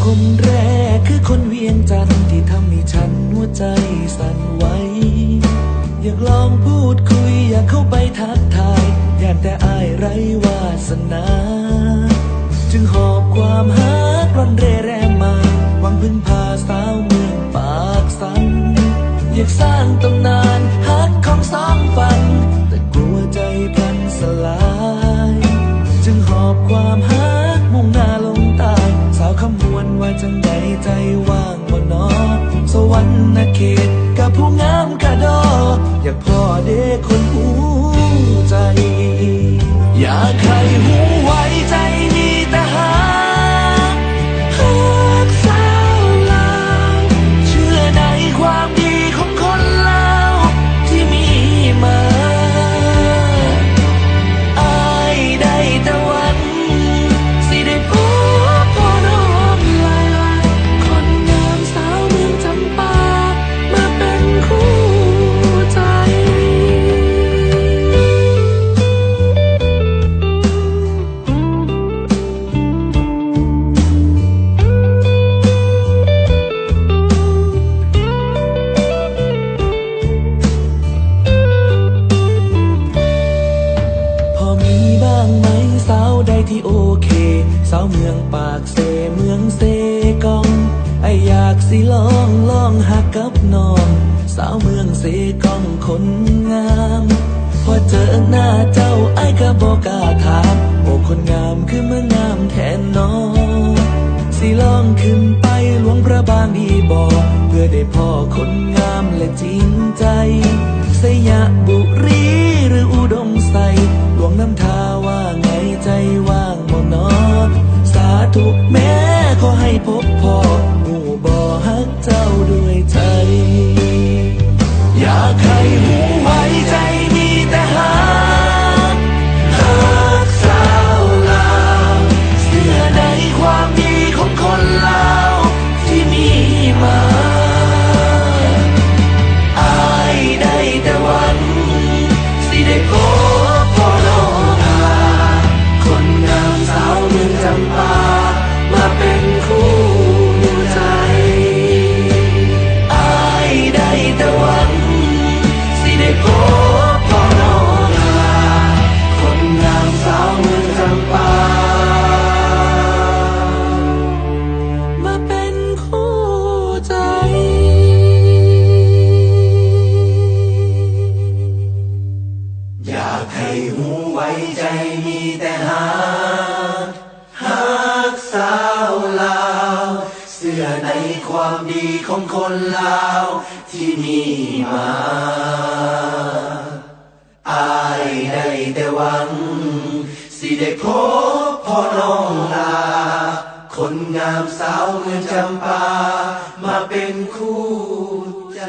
คนแรกคือคนเวียงจันทร์ที่ทำให้ฉันหัวใจสั่นไหวอยากลองพูดคุยอยากเข้าไปทักทายอยากแต่อายไร้วาสนาจึงหอบความฮักร่อนเร่แรงมาหวังพึ่งพาสาวเมืองปากสันอยากสร้างตำนานฮักของสองฝั่งแต่กลัวใจพลันสลายจึงหอบความฮักมุ่งหน้าลงใต้สาวคำมวลว่าจังใดใจว่างบ่นอสวรรค์เขตกับผู้งามกระดออยากพ่อเด็กคนหูใจอยากให้หูไว้ใจมีแต่ฮักสาวลาวเชื่อในความดีของคนลาวที่มีมาอายได้แต่หวังสิได้พบพ่อน้องลาคนงามสาวเมืองจำปามาเป็นคู่ใจที่โอเคสาวเมืองปากเสเมืองเซกองไออยากสิลองหักกับน้องสาวเมืองเซกองคนงามพอเจอหน้าเจ้าไอก็บอกกล้าถามโอ้คนงามคือเมืองงามแทนน้องสิลองขึ้นไปหลวงพระบางดีบอกเพื่อได้พ่อคนงามและจริงใจสยบุรีหรืออุดมไซหลวงน้ำทาว่าไงใจว่างบ่นอสาธุแม้ขอให้พบพ่อหูบ่ฮักเจ้าด้วยใจอยากให้หูไว้ใจมีแต่ฮักสาวลาวเชื่อในความดีของคนลาวที่มีมาอายได้แต่หวังสิได้พบพ่อน้องลาคนงามสาวเมืองจำปามาเป็นคู่ใจอายได้แต่หวังสิได้พบพ่อน้องลาคนงามสาวเมืองจำปามาเป็นคู่ใจอยากให้หูไว้ใจมีแต่ฮักสาวลาวเชื่อในความดีของคนลาวที่มีมาอายได้แต่หวังสิได้พบพ่อน้องลาคนงามสาวเมืองจำปามาเป็นคู่ใจ